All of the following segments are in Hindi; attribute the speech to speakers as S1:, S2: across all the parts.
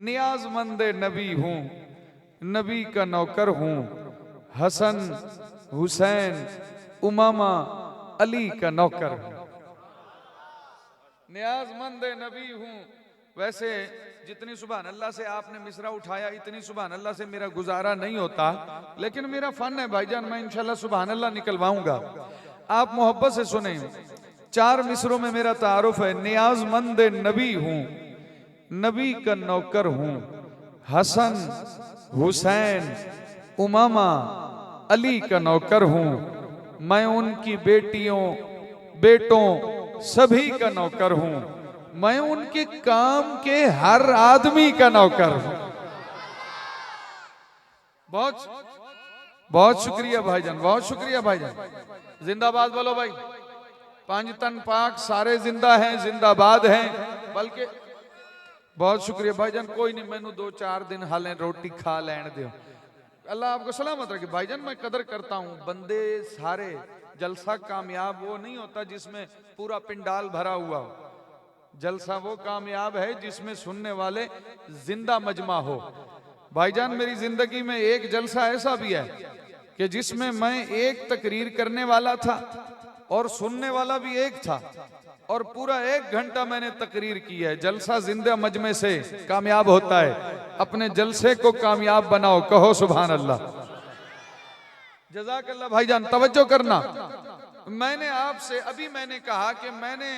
S1: नियाजमंद नबी हूँ, नबी का नौकर हूँ, हसन हुसैन उमामा अली का नौकर हूँ। नियाजमंद नबी हूँ। वैसे जितनी सुभान अल्लाह से आपने मिसरा उठाया, इतनी सुभान अल्लाह से मेरा गुजारा नहीं होता, लेकिन मेरा फन है भाईजान, मैं इंशाल्लाह सुभान अल्लाह निकलवाऊंगा। आप मोहब्बत से सुने। 4 मिसरों में मेरा तारुफ है। नियाजमंद नबी हूँ, नबी का नौकर हूँ, हसन हुसैन उमामा अली का नौकर हूँ। मैं उनकी बेटियों बेटों सभी का नौकर हूँ। मैं उनके काम के हर आदमी का नौकर हूँ। बहुत बहुत शुक्रिया भाईजान, बहुत शुक्रिया भाईजान। जिंदाबाद बोलो भाई। 5 तन पाक सारे जिंदा हैं, जिंदाबाद हैं। बल्कि बहुत शुक्रिया भाईजान। कोई नहीं, मैनू 2-4 दिन हाले रोटी खा लैन दो। अल्लाह आपको सलामत रखे भाईजान। मैं कदर करता हूँ। बंदे सारे जलसा कामयाब वो नहीं होता जिसमें पूरा पिंडाल भरा हुआ हो। जलसा वो कामयाब है जिसमें सुनने वाले जिंदा मजमा हो। भाईजान मेरी जिंदगी में एक जलसा ऐसा भी है कि जिसमें मैं एक तकरीर करने वाला था और सुनने वाला भी एक था, और पूरा 1 घंटा मैंने तकरीर की है। जलसा जिंदा मजमे से कामयाब होता है। अपने जलसे को कामयाब बनाओ, कहो सुभान अल्लाह। जज़ाकल्लाह भाईजान। तवज्जो करना, मैंने आपसे अभी मैंने कहा कि मैंने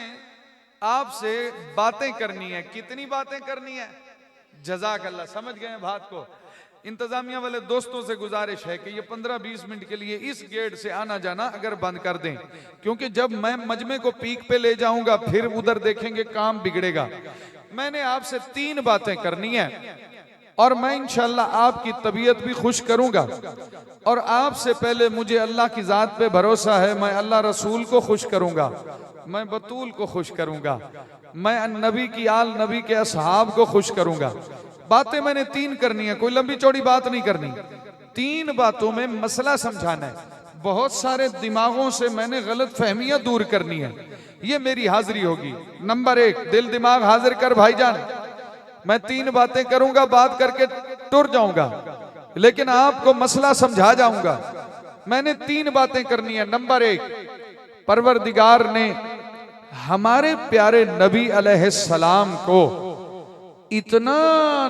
S1: आपसे बातें करनी है। कितनी बातें करनी है? जज़ाकल्लाह, समझ गए बात को। इंतजामिया वाले दोस्तों से गुजारिश है कि ये 15-20 मिनट के लिए इस गेट से आना जाना अगर बंद कर दें, क्योंकि जब मैं मजमे को पीक पे ले जाऊंगा फिर उधर देखेंगे काम बिगड़ेगा। मैंने आपसे 3 बातें करनी है और मैं इंशाल्लाह आपकी तबीयत भी खुश करूंगा। और आपसे पहले मुझे अल्लाह की जात पे भरोसा है, मैं अल्लाह रसूल को खुश करूंगा, मैं बतूल को खुश करूंगा, मैं नबी की आल नबी के असहाब को खुश करूंगा। बातें मैंने 3 करनी है, कोई लंबी चौड़ी बात नहीं करनी। 3 बातों में मसला समझाना है। बहुत सारे दिमागों से मैंने गलत फहमियां दूर करनी है। ये मेरी हाजिरी होगी। नंबर 1, दिल दिमाग हाजिर कर भाईजान। मैं 3 बातें करूंगा, बात करके टुर जाऊंगा, लेकिन आपको मसला समझा जाऊंगा। मैंने 3 बातें करनी है। नंबर 1, परवरदिगार ने हमारे प्यारे नबी अलैहिस्सलाम को इतना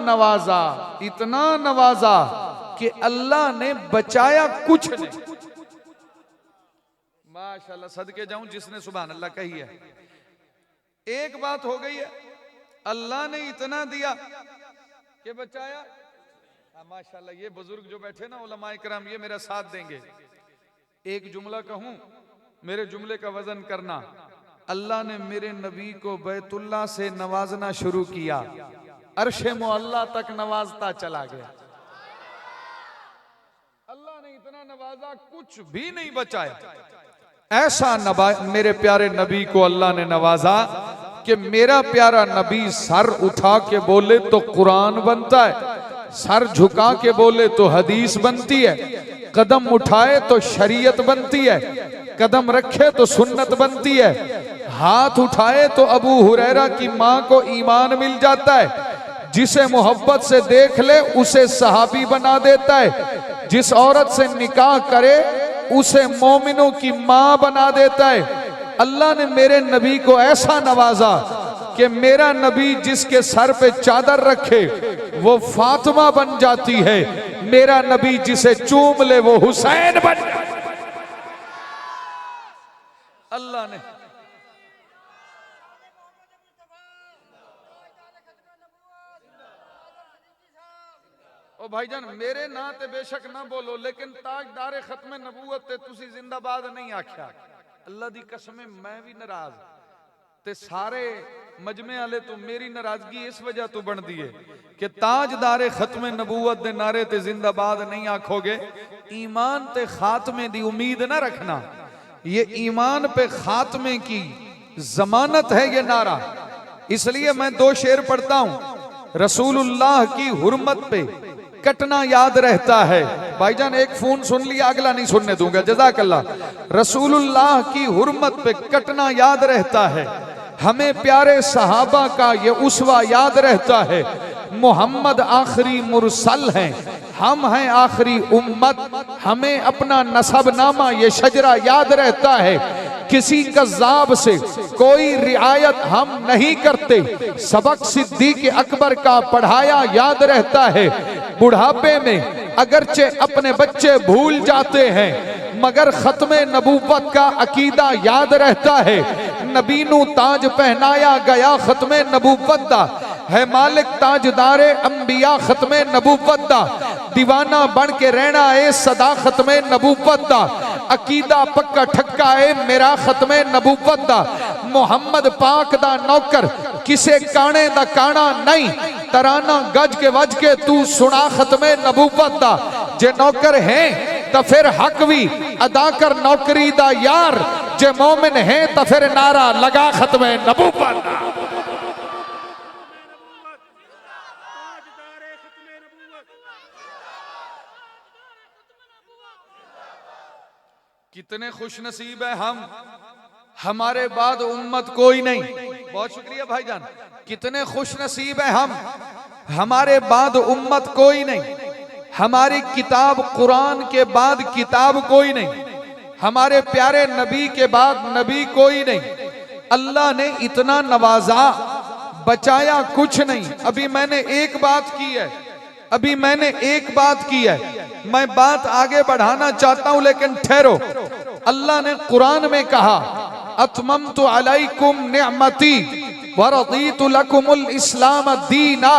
S1: नवाजा कि अल्लाह ने बचाया कुछ नहीं। माशाल्लाह, सदके जाऊं जिसने सुभान अल्लाह कही है। एक बात हो गई है, अल्लाह ने इतना दिया कि बचाया। माशाल्लाह, ये बुजुर्ग जो बैठे ना उलमाए किराम, ये मेरा साथ देंगे। एक जुमला कहूं, मेरे जुमले का वजन करना। अल्लाह ने मेरे नबी को बैतुल्लाह से नवाजना शुरू किया, अर्शे मुअल्ला तक नवाजता चला गया। अल्लाह ने इतना नवाजा, कुछ भी नहीं बचाया। ऐसा मेरे प्यारे नबी को अल्लाह ने नवाजा कि मेरा प्यारा नबी सर उठा के बोले तो कुरान बनता है, सर झुका के बोले तो हदीस बनती है, कदम उठाए तो शरीयत बनती है, कदम रखे तो सुन्नत बनती है, हाथ उठाए तो अबू हुरैरा की मां को ईमान मिल जाता है, जिसे मोहब्बत से देख ले उसे सहाबी बना देता है, जिस औरत से निकाह करे उसे मोमिनों की मां बना देता है। अल्लाह ने मेरे नबी को ऐसा नवाजा कि मेरा नबी जिसके सर पे चादर रखे वो फातिमा बन जाती है, मेरा नबी जिसे चूम ले वो हुसैन बन जाता है। अल्लाह ने ओ भाईजान, मेरे ना ते बेशक ना बोलो, लेकिन ताजदारे खत्म नबूवत ते तुसी जिंदाबाद नहीं आख्या। अल्लाह दी कसम, मैं भी नाराज ते सारे मजमे वाले तो मेरी नाराजगी इस वजह तो बन दी है कि ताजदारे खत्म नबूवत दे नारे ते जिंदाबाद नहीं आखोगे। ईमान ते खात्मे दी उम्मीद ना रखना, ये ईमान पे खात्मे की जमानत है ये नारा। इसलिए मैं 2 शेर पढ़ता हूं। रसूलुल्लाह की हुर्मत पे कटना याद रहता है। भाईजान एक फोन सुन लिया, अगला नहीं सुनने दूंगा। जज़ाकल्लाह। रसूलुल्लाह की हुर्मत पे कटना याद रहता है, हमें प्यारे सहाबा का ये उसवा याद रहता है। मोहम्मद आखिरी मुरसल हैं, हम हैं आखिरी उम्मत। हमें अपना नसबनामा ये शजरा याद रहता है, किसी कज़्ज़ाब से कोई रियायत हम नहीं करते। सबक सिद्दीक़ अकबर का पढ़ाया याद रहता है। बुढ़ापे में अगरचे अपने बच्चे भूल जाते हैं, मगर खत्मे नबूवत का अकीदा याद रहता है। नबी नू ताज पहनाया गया खत्मे नबूवत दा है, मालिक ताजदारे अंबिया खत्मे नबूवत दा। दीवाना बन के रहना है सदा खत्मे नबूवत दा। अकीदा पक्का ठक्का है मेरा खत्मे नबूवत दा। मुहम्मद पाक दा नौकर किसे काने दा काना नहीं, तराना गज के वज के तू सुना खत्मे नबूवत दा। जे नौकर है तो फिर हक भी अदा कर नौकरी दा यार, जे मोमिन है तो फिर नारा लगा खत्मे नबूवत दा। कितने खुश नसीब है हम, हमारे बाद उम्मत कोई नहीं। बहुत शुक्रिया भाईजान। कितने खुश नसीब है हम, हमारे बाद उम्मत कोई नहीं। हमारी किताब कुरान के बाद किताब कोई नहीं, हमारे प्यारे नबी के बाद नबी कोई नहीं। अल्लाह ने इतना नवाजा, बचाया कुछ नहीं। अभी मैंने एक बात की है, अभी मैंने एक बात की है, मैं बात आगे बढ़ाना चाहता हूं लेकिन ठहरो। अल्लाह ने कुरान में कहा अतममतु अलैकुम निअमती व रदीतु लकुमुल इस्लाम दीना।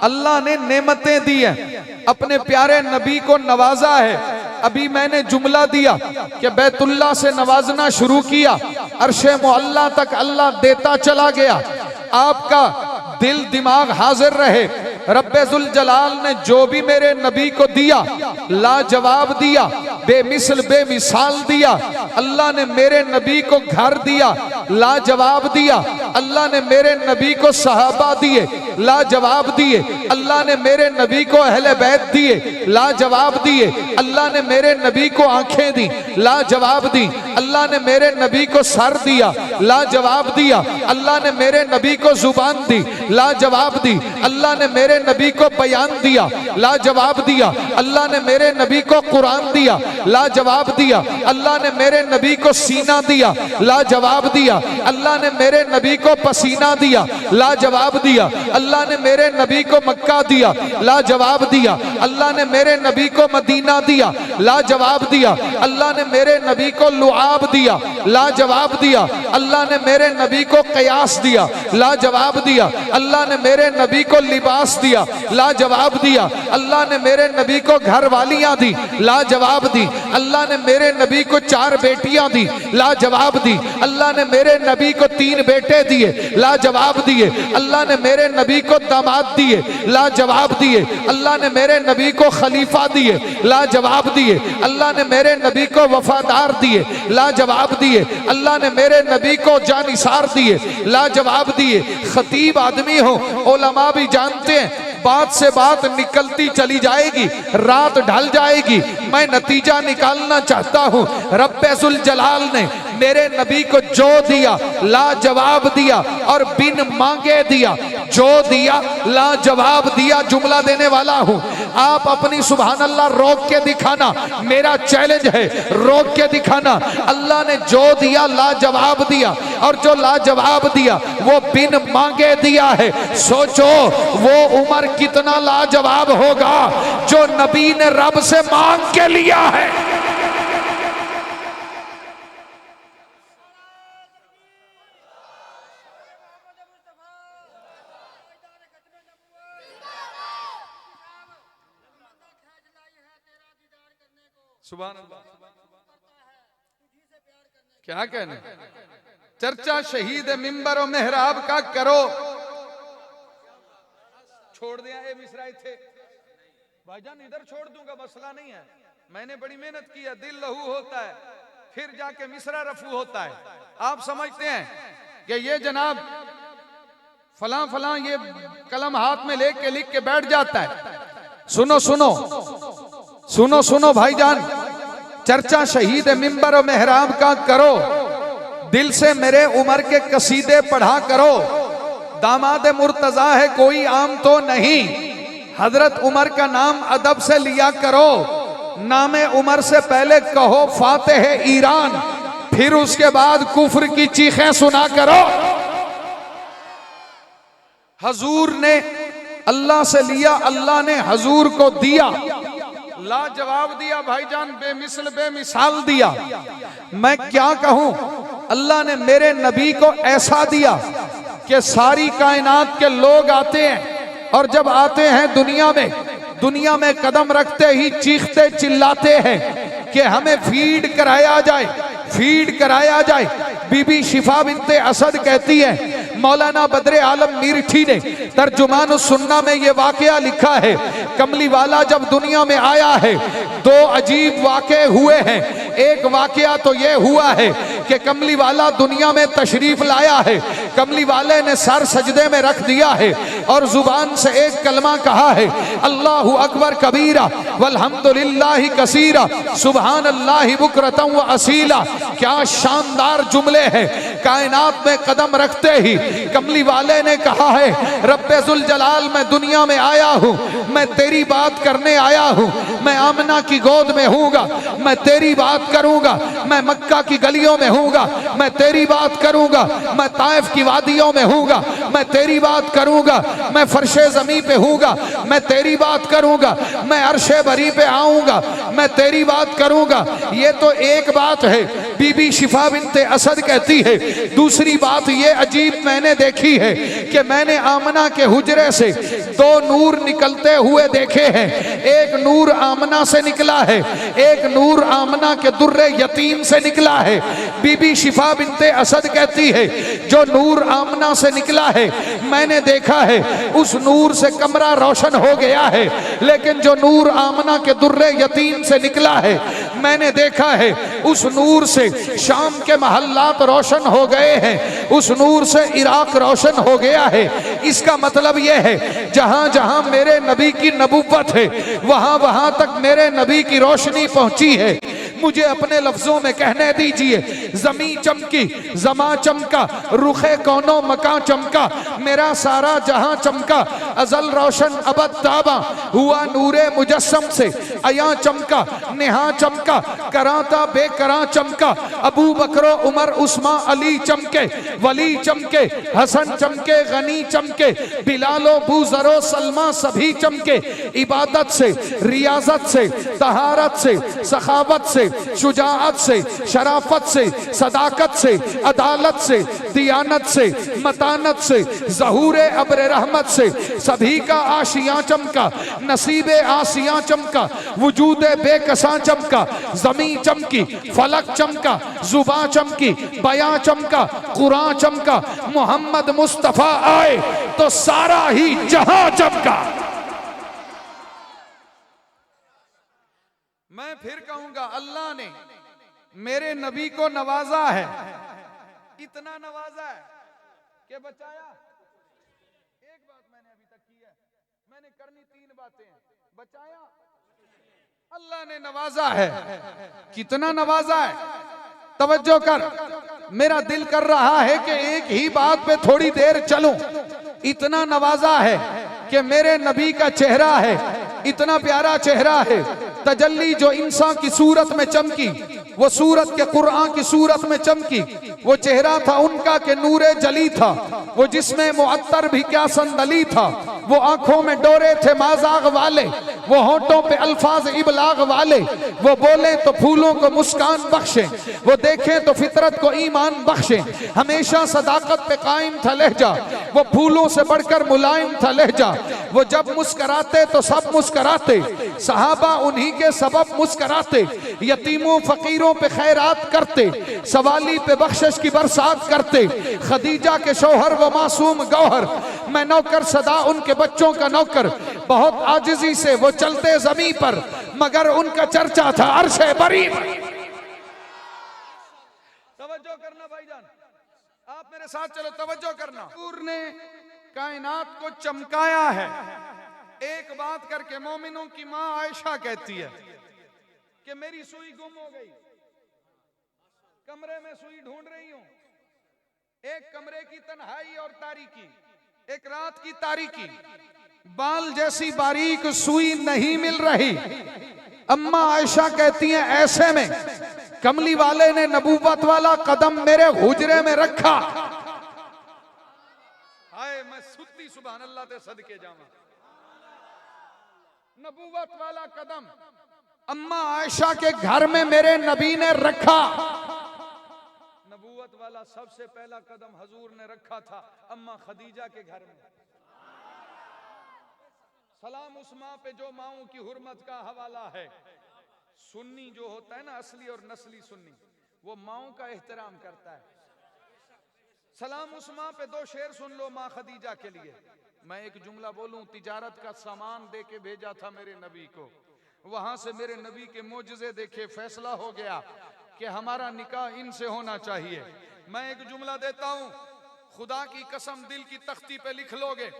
S1: अल्लाह ने नेमतें दी हैं, अपने प्यारे नबी को नवाजा है। अभी मैंने जुमला दिया कि बैतुल्लाह से नवाजना शुरू किया, अर्शे मुअल्ला तक अल्लाह देता चला गया। आपका दिल दिमाग हाजिर रहे। रब्बे जुल जलाल ने जो भी मेरे नबी को दिया लाजवाब दिया, बेमिसल बेमिसाल दिया। अल्लाह ने मेरे नबी को घर दिया, लाजवाब दिया। अल्लाह ने मेरे नबी को सहाबा दिए, लाजवाब दिए। अल्लाह ने मेरे नबी को अहले बैत दिए, लाजवाब दिए। अल्लाह ने मेरे नबी को आंखें दी, लाजवाब दी। अल्लाह ने मेरे नबी को सर दिया, लाजवाब दिया। अल्लाह ने मेरे नबी को जुबान दी, लाजवाब दी। अल्लाह ने मेरे नबी को बयान दिया, लाजवाब दिया। अल्लाह ने मेरे नबी को कुरान दिया, लाजवाब दिया। अल्लाह ने मेरे नबी को सीना दिया, लाजवाब दिया। अल्लाह ने मेरे नबी को पसीना दिया, लाजवाब दिया। अल्लाह ने मेरे नबी को मक्का दिया, लाजवाब दिया। अल्लाह ने मेरे नबी को मदीना दिया, लाजवाब दिया। अल्लाह ने मेरे नबी को लुआब दिया, लाजवाब दिया। अल्लाह ने मेरे नबी को कयास दिया, लाजवाब दिया। अल्लाह ने मेरे नबी को लिबास दिया, लाजवाब दिया। अल्लाह ने मेरे नबी को घर वालियां दी, लाजवाब दी। अल्लाह ने मेरे नबी को 4 बेटियां दी, लाजवाब दी। अल्लाह ने मेरे नबी को 3 बेटे दिए, लाजवाब दिए। अल्लाह ने मेरे नबी को दामाद दिए, लाजवाब दिए। अल्लाह ने मेरे नबी को खलीफा दिए, लाजवाब दिए। अल्लाह ने मेरे नबी को वफादार दिए, लाजवाब दिए। अल्लाह ने मेरे नबी को जानिसार दिए, लाजवाब दिए। खतीब आदमी हो, उलमा भी जानते हैं, बात से बात निकलती चली जाएगी, रात ढल जाएगी। मैं नतीजा निकालना चाहता हूँ, रब्बे जुल जलाल ने मेरे नबी को जो दिया लाजवाब दिया और बिन मांगे दिया। जो दिया लाजवाब दिया। जुमला देने वाला हूँ, आप अपनी सुभान अल्लाह रोक के दिखाना, मेरा चैलेंज है, रोक के दिखाना। अल्लाह ने जो दिया लाजवाब दिया, और जो लाजवाब दिया वो बिन मांगे दिया है। सोचो वो उमर कितना लाजवाब होगा जो नबी ने रब से मांग के लिया है। सुभान अल्लाह। क्या कहने, चर्चा शहीद मिंबर और मेहराब का करो। छोड़ दिया ये मिसरा थे भाईजान, इधर छोड़ दूंगा, मसला नहीं है। मैंने बड़ी मेहनत की है, दिल लहू होता है, फिर जाके मिसरा रफू होता है। आप समझते हैं कि ये जनाब फलां फलां ये कलम हाथ में लेके लिख के बैठ जाता है। सुनो सुनो सुनो सुनो भाईजान, चर्चा शहीद मिंबर और मेहराब का करो। दिल से मेरे उमर के कसीदे पढ़ा करो, दामाद मुर्तजा है कोई आम तो नहीं। हजरत उमर का नाम अदब से लिया करो, नामे उमर से पहले कहो फातेह ईरान, फिर उसके बाद कुफ्र की चीखें सुना करो। हजूर ने अल्लाह से लिया, अल्लाह ने हजूर को दिया, लाजवाब दिया भाईजान, बेमिसल बेमिसाल दिया। मैं क्या कहूं, अल्लाह ने मेरे नबी को ऐसा दिया कि सारी कायनात के लोग आते हैं और जब आते हैं दुनिया में कदम रखते ही चीखते चिल्लाते हैं कि हमें फीड कराया जाए, फीड कराया जाए। बीबी शिफा बिनते असद कहती है, मौलाना बद्रे आलम मीरठी ने तर्जुमान सुन्ना में ये वाकया लिखा है, कमली वाला जब दुनिया में आया है दो अजीब वाक़े हुए हैं। एक वाकया तो ये हुआ है कि कमली वाला दुनिया में तशरीफ लाया है, कमली वाले ने सर सजदे में रख दिया है और जुबान से एक कलमा कहा है, अल्लाहु अकबर कबीरा वल्हम्दुलिल्लाहि कसीरा सुबहान अल्लाहि बुकरतम व असीला। क्या शानदार जुमले हैं। कायनात में कदम रखते ही कमली वाले ने कहा है, रब्बे जुल जलाल मैं दुनिया में आया हूँ, मैं तेरी बात करने आया हूँ, मैं आमना की गोद में हूँगा, मैं तेरी बात करूँगा, मैं मक्का की गलियों में हूँगा, मैं तेरी बात करूँगा, मैं ताइफ की वादियों में हूँगा, मैं तेरी बात करूँगा, मैं फर्शे ज़मीं पे हूँगा, मैं तेरी बात करूँगा, मैं अर्शे बरी पे आऊँगा, मैं तेरी बात करूँगा। ये तो एक बात है। बीबी शिफा बिनते असद कहती है, दूसरी बात ये अजीब मैंने देखी है कि मैंने आमना के हुजरे से दो नूर निकलते हुए देखे हैं। एक नूर आमना से निकला है, एक नूर आमना के दुर्रे यतीम से निकला है। बीबी शिफा बिनते असद कहती है, जो नूर आमना से निकला है मैंने देखा है उस नूर से कमरा रोशन हो गया है, लेकिन जो नूर आमना के दुर्रे यतीम से निकला है मैंने देखा है उस नूर से शाम के महल्लात रोशन हो गए हैं, उस नूर से इराक रोशन हो गया है। इसका मतलब यह है जहां जहां मेरे नबी की नबुव्वत है वहां वहां तक मेरे नबी की रोशनी पहुंची है। मुझे अपने लफ्जों में कहने दीजिए, जमी चमकी, जमा चमका, रुखे कौनो मका चमका, मेरा सारा जहां चमका, अजल रोशन अबद ताबा हुआ नूरे मुजस्सम से, अया चमका, नेहा चमका, कराता बेकरा चमका, अबू बकरो उमर उस्मा अली चमके, वली चमके, हसन चमके, गनी चमके, बिलालो बूजरो सलमा सभी चमके। इबादत से, रियाजत से, तहारत से, सखावत से, शुजाअत से, शराफत से, सदाकत से, अदालत से, दियानत से, मतानत से, ज़हूरे अब्र रहमत से सभी का आशियां चमका, नसीबे आसियां चमका, वजूदे बेकसा चमका, जमी चमकी, फलक चमका, जुबा चमकी, बयां चमका, कुरान चमका, मोहम्मद मुस्तफा आए तो सारा ही जहां चमका। मैं फिर कहूंगा, अल्लाह ने मेरे नबी को नवाजा है, इतना नवाजा है कि बचाया। एक बात मैंने अभी तक की है, मैंने करनी तीन बातें हैं, बचाया, अल्लाह ने नवाजा है। कितना नवाजा है, तवज्जो कर, मेरा दिल कर रहा है कि एक ही बात पे थोड़ी देर चलूं। इतना नवाजा है कि मेरे नबी का चेहरा है, इतना प्यारा चेहरा है, तजल्ली जो इंसान की सूरत में चमकी वो सूरत के कुरान की सूरत में चमकी। वो चेहरा था उनका के नूरे जली था, वो जिसमें मुअत्तर भी क्या संदली था, वो आंखों में डोरे थे माजाग वाले, वो होठों पे अल्फाज इबलाग वाले, वो बोले तो फूलों को मुस्कान बख्शे, वो देखें तो फितरत को ईमान बख्शे। हमेशा सदाकत पे कायम था लहजा, वो फूलों से बढ़कर मुलायम था लहजा। वो जब मुस्कराते तो सब मुस्कराते, सहाबा उन्हीं के सबब मुस्कराते। यतीमों फकीरों पे खैरात करते, सवाली पे बख्शिश की बरसात करते। खदीजा के शौहर वो मासूम गौहर, मैं नौकर सदा उनके बच्चों का नौकर। बहुत आजिजी से वो चलते जमीन पर, मगर उनका चर्चा था अर्शे बरी पर। तवज्जो करना भाईजान, आप मेरे साथ चलो, तवज्जो करना। हजूर ने कायनात को चमकाया है। एक बात करके मोमिनों की माँ आयशा कहती है कि मेरी सुई गुम हो गई, कमरे में सुई ढूंढ रही हूं, एक कमरे की तन्हाई और तारीकी, एक रात की तारीकी, बाल जैसी बारीक सुई नहीं मिल रही। अम्मा आयशा कहती हैं ऐसे में कमली वाले ने नबूवत वाला कदम मेरे हुजरे में रखा। हाय मैं सुत्ती सुभान अल्लाह ते सदके जावा। नबूवत वाला कदम अम्मा आयशा के घर में मेरे नबी ने रखा। नबूवत वाला सबसे पहला कदम हजूर ने रखा था अम्मा खदीजा के घर में। सलाम उस माँ पे जो माओं की हुर्मत का हवाला है। सुन्नी जो होता है ना, असली और नस्ली सुन्नी, वो माओं का एहतराम करता है। सलाम उस माँ पे। दो शेर सुन लो माँ खदीजा के लिए। मैं एक जुमला बोलूं, तिजारत का सामान दे के भेजा था मेरे नबी को, वहां से मेरे नबी के मोजज़े देखे, फैसला हो गया कि हमारा निकाह इनसे होना चाहिए। मैं एक जुमला देता हूं, खुदा की कसम दिल की तख्ती पे लिख लोगे,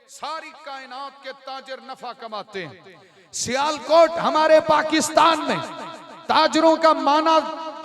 S1: सारी कायनात के ताजर नफा कमाते हैं। सियालकोट हमारे पाकिस्तान में ताजरों का माना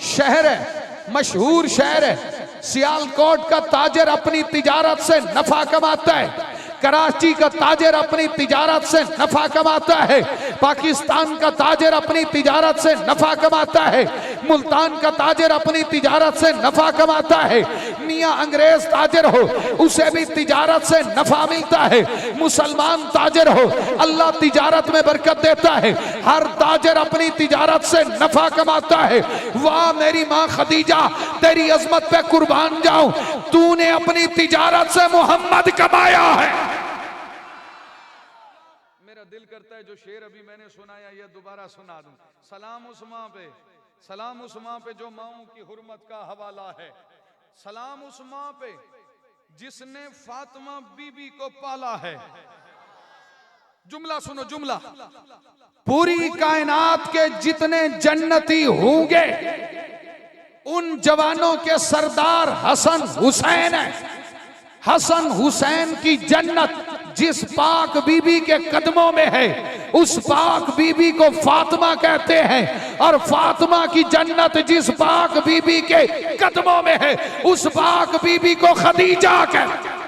S1: शहर है, मशहूर शहर है। सियालकोट का ताजर अपनी तिजारत से नफा कमाता है। कराची का ताजर अपनी तिजारत से नफा कमाता है। पाकिस्तान का ताजर अपनी तिजारत से नफा कमाता है। मुल्तान का ताजर अपनी तिजारत से नफा कमाता है। मियां अंग्रेज ताजर हो, उसे भी तिजारत से नफा मिलता है। मुसलमान ताजर हो, अल्लाह तिजारत में बरकत देता है। हर ताजर अपनी तिजारत से नफा कमाता है। वाह मेरी माँ खदीजा, तेरी अजमत पे कुर्बान जाऊं, तूने अपनी तिजारत से मोहम्मद कमाया है। मेरा दिल करता है जो शेर अभी मैंने सुनाया ये दोबारा सुना दूं। सलाम उस माँ पे, सलाम उस माँ पे जो माओं की हुर्मत का हवाला है। सलाम उस माँ पे जिसने फातिमा बीबी को पाला है। जुमला सुनो, जुमला। पूरी कायनात के जितने जन्नती होंगे उन जवानों के सरदार हसन हुसैन है। हसन हुसैन की जन्नत जिस पाक बीबी के कदमों में है, उस पाक बीबी को फातिमा कहते हैं। और फातिमा की जन्नत जिस पाक बीबी के कदमों में है, उस पाक बीबी को खदीजा कहते हैं।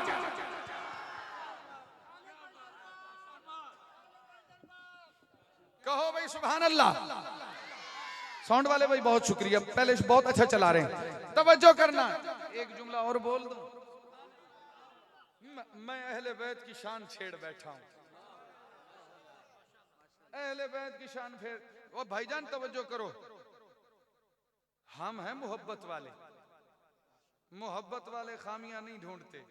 S1: कहो भाई सुभान अल्लाह। साउंड वाले भाई बहुत शुक्रिया, पहले बहुत अच्छा चला रहे हैं, तवज्जो करना। एक जुमला और बोल दो। मैं अहले बैत की शान छेड़ बैठा हूं, अहले बैत की शान। फिर वो भाईजान तवज्जो करो, हम हैं मोहब्बत वाले। मोहब्बत वाले खामियां नहीं ढूंढते,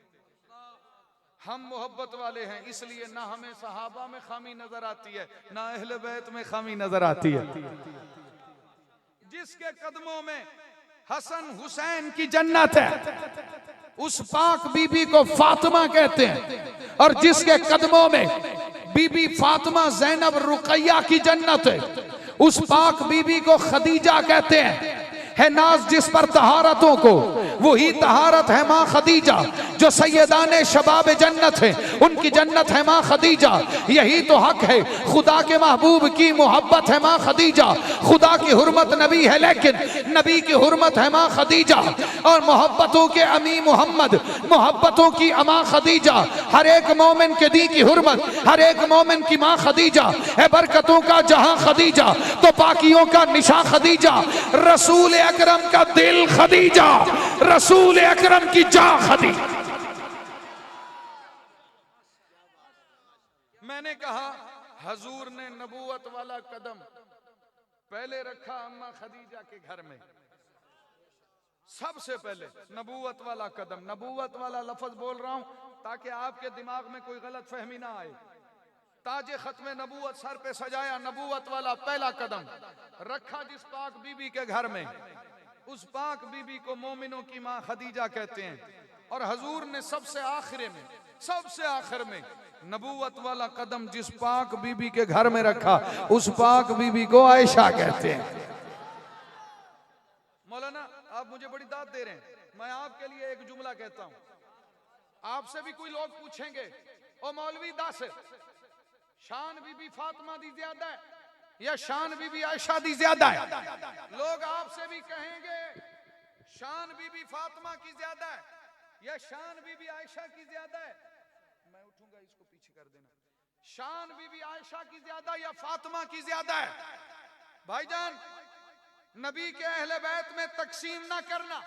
S1: हम मोहब्बत वाले हैं। इसलिए ना हमें सहाबा में खामी नजर आती है, ना अहले बैत में खामी नजर आती है। जिसके कदमों में हसन हुसैन की जन्नत है, उस पाक बीबी को फातिमा कहते हैं। और जिसके कदमों में बीबी फातिमा ज़ैनब रुकैया की जन्नत है, उस पाक बीबी को खदीजा कहते हैं। है नाज जिस पर तहारतों को, वही तहारत है माँ खदीजा। जो सैयदाने शबाब जन्नत है, उनकी जन्नत है माँ खदीजा। यही तो हक है, खुदा के महबूब की मोहब्बत है माँ खदीजा। खुदा की हुर्मत नबी है, लेकिन नबी की हुर्मत है माँ खदीजा। और मोहब्बतों के अमी मोहम्मद, मोहब्बतों की अमा खदीजा। हर एक मोमिन के दी की हुर्मत, हर एक मोमिन की माँ खदीजा है। बरकतों का जहां खदीजा, तो पाकियों का निशा खदीजा। रसूल अकरम का दिल खदीजा, रसूल अकरम की जा खदीजा। मैंने कहा हजूर ने नबूवत वाला कदम पहले रखा अम्मा खदीजा के घर में। सबसे पहले नबूवत वाला कदम, नबूवत वाला लफ्ज बोल रहा हूं ताकि आपके दिमाग में कोई गलत फहमी ना आए। ताजे खत्मे नबूवत सर पे सजाया, नबूवत वाला पहला कदम रखा जिस पाक बीबी के घर में, उस पाक बीबी को मोमिनों की मां खदीजा कहते हैं। और हजूर ने सबसे आखिर में, सबसे आखिर में नबूवत वाला कदम जिस पाक बीबी के घर में रखा, उस पाक बीबी को आयशा कहते हैं। मौलाना आप मुझे बड़ी दाद दे रहे हैं, मैं आपके लिए एक जुमला कहता हूं। आपसे भी कोई लोग पूछेंगे, ओ मौलवी दस शान बीबी फातिमा दी ज्यादा है या शान बीबी आयशा दी ज्यादा है? लोग आपसे भी कहेंगे शान बीबी फातिमा की ज्यादा है या शान बीबी आयशा की ज्यादा है। शान बीबी आयशा की ज्यादा या फातिमा की ज्यादा है? भाईजान, नबी के अहले बैत में तकसीम ना करना।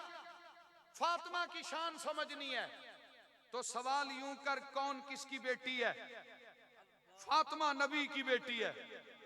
S1: फातिमा की शान समझनी है तो सवाल यूं कर, कौन किसकी बेटी है? फातिमा नबी की बेटी है,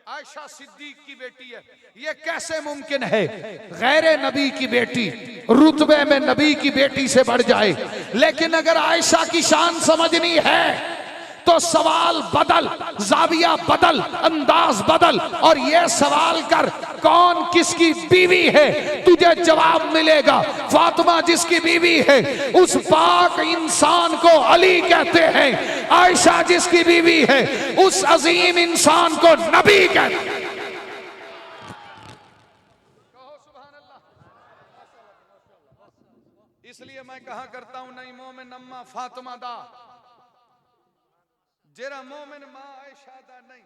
S1: आयशा सिद्दीक की बेटी है। ये कैसे मुमकिन है गैर नबी की बेटी रुतबे में नबी की बेटी से बढ़ जाए? लेकिन अगर आयशा की शान समझनी है तो सवाल बदल, जाविया बदल, अंदाज बदल और ये सवाल कर, कौन किसकी बीवी है? तुझे जवाब मिलेगा, फातिमा जिसकी बीवी है उस पाक इंसान को अली कहते हैं, आयशा जिसकी बीवी है उस अजीम इंसान को नबी कहते हैं। कहो सुभान अल्लाह। इसलिए मैं कहा करता हूं, नहीं मोमिन अम्मा फातिमा दा, जेरा मोमिन मां आयशा दा नहीं।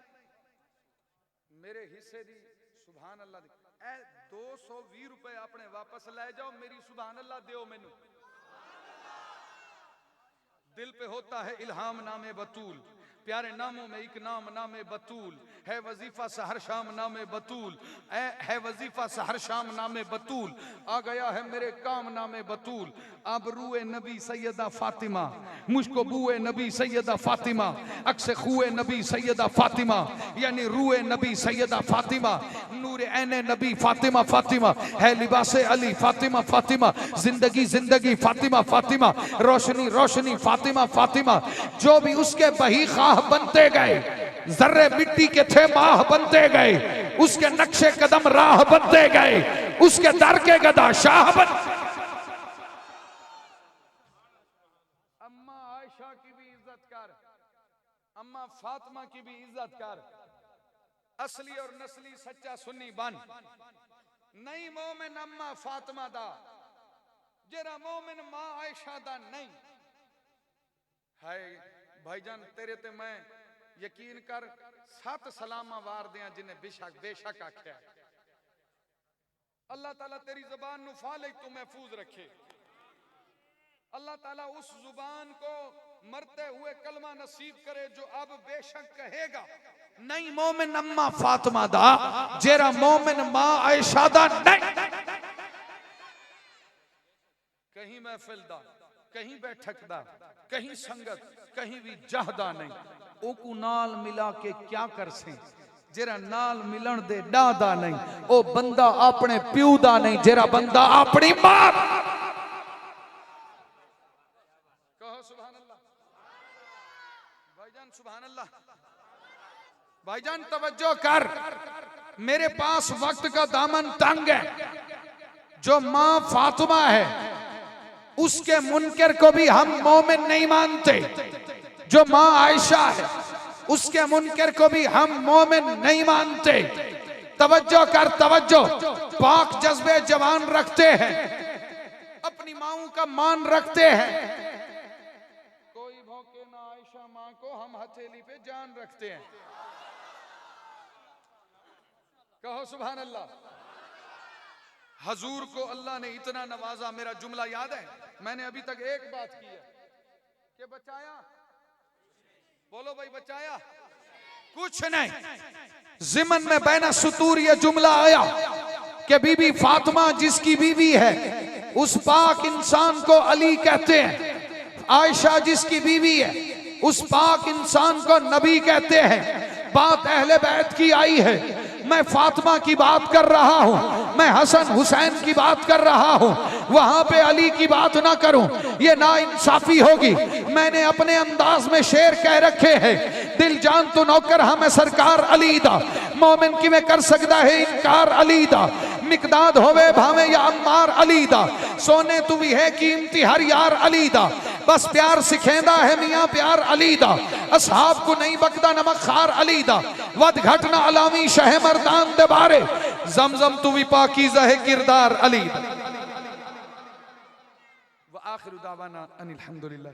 S1: मेरे हिस्से दी सुभान अल्लाह दी 220 रुपए अपने वापस ले जाओ, मेरी सुभान अल्लाह दियो मैनू। दिल पे होता है इल्हाम नामे बतूल, प्यारे नामों में एक नाम नामे बतूल है, वजीफा सहर शाम नामे बतूल है, वजीफा सहर शाम नामे बतूल आ गया है मेरे काम नामे बतूल। अब रूए नबी सैयदा फातिमा, मुझको बुए नबी सैयदा फातिमा, अक्से खुए नबी सैयदा फातिमा, यानी रूए नबी सैयदा फातिमा, नूर ऐने नबी फातिमा फातिमा है, लिबासे अली फातिमा फातिमा, जिंदगी जिंदगी फातिमा फातिमा, रोशनी रोशनी फातिमा फातिमा। जो भी उसके बही खाह बनते गए, जर्रे मिट्टी के थे माह बनते गए, उसके नक्शे कदम राह बनते गए, उसके दर के गदा शाह बन। अम्मा आयशा की भी इज्जत कर, अम्मा फातिमा की भी इज्जत कर, असली और नस्ली सच्चा सुन्नी बन। नहीं मोमिन अम्मा फातिमा दा, जरा मोमिन मां आयशा दा नहीं है। भाईजान तेरे ते मैं यकीन कर 7 सलामा वार दियां जिन्हें बेशक बेशक आख्या। अल्लाह ताला तेरी जुबान नु फालिक तू महफूज रखे। अल्लाह ताला उस जुबान को मरते हुए कलमा नसीब करे जो अब बेशक कहेगा। नहीं मोमिन अम्मा फातिमा दा, जेरा मोमिन मां आयशा दा नहीं। कहीं महफिल दा, कहीं बैठक दा, कहीं संगत, कहीं भी जहदा नहीं। ओकू नाल मिला के क्या कर से, जेरा नाल मिलन दे डादा नहीं। ओ बंदा अपने प्यू दा नहीं, जेरा बंदा अपनी मां। कहो सुभान अल्लाह। भाईजान सुभान अल्लाह। भाईजान तवज्जो कर, मेरे पास वक्त का दामन तंग है। जो मां फातिमा है उसके मुनकर को भी हम मोमिन नहीं मानते। जो मां आयशा है उसके मुनकर को भी हम मोमिन नहीं मानते। तवज्जो कर, तवज्जो। पाक जज्बे जवान रखते हैं, अपनी माओं का मान रखते हैं। कोई भौंके ना आयशा मां को, हम हथेली पे जान रखते हैं। कहो सुभान अल्लाह। हजूर को अल्लाह ने इतना नवाजा, मेरा जुमला याद है, मैंने अभी तक एक बात की है कि बचाया, बोलो भाई बचाया कुछ नहीं। जिमन में बैना सुतूर ये जुमला आया कि बीबी फातिमा जिसकी बीवी है उस पाक इंसान को अली कहते हैं, आयशा जिसकी बीवी है उस पाक इंसान को नबी कहते हैं। बात अहले बैत की आई है, मैं फातिमा की बात कर रहा हूं, मैं हसन हुसैन की बात कर रहा हूं, वहां पे अली की बात ना करूं, ये नाइंसाफी होगी। मैंने अपने अंदाज में शेर कह रखे हैं, दिल जान तो नौकर हमें सरकार अली दा, मोमिन की में कर सकता है इनकार अली दा, मिकदाद होवे भावे या अम्मार अली दा, सोने तू भी है कीमती हर यार अली दा, बस प्यार सिखेंदा है मियां प्यार अली दा, असहाब को नहीं बकदा नमक खार अली दा, वद घटना अलामी शह मर्दान दे बारे, जमजम तू भी पाकीज़ा है किरदार अली दा। व आखिर दावाना अनिल हम्दुलिल्लाह।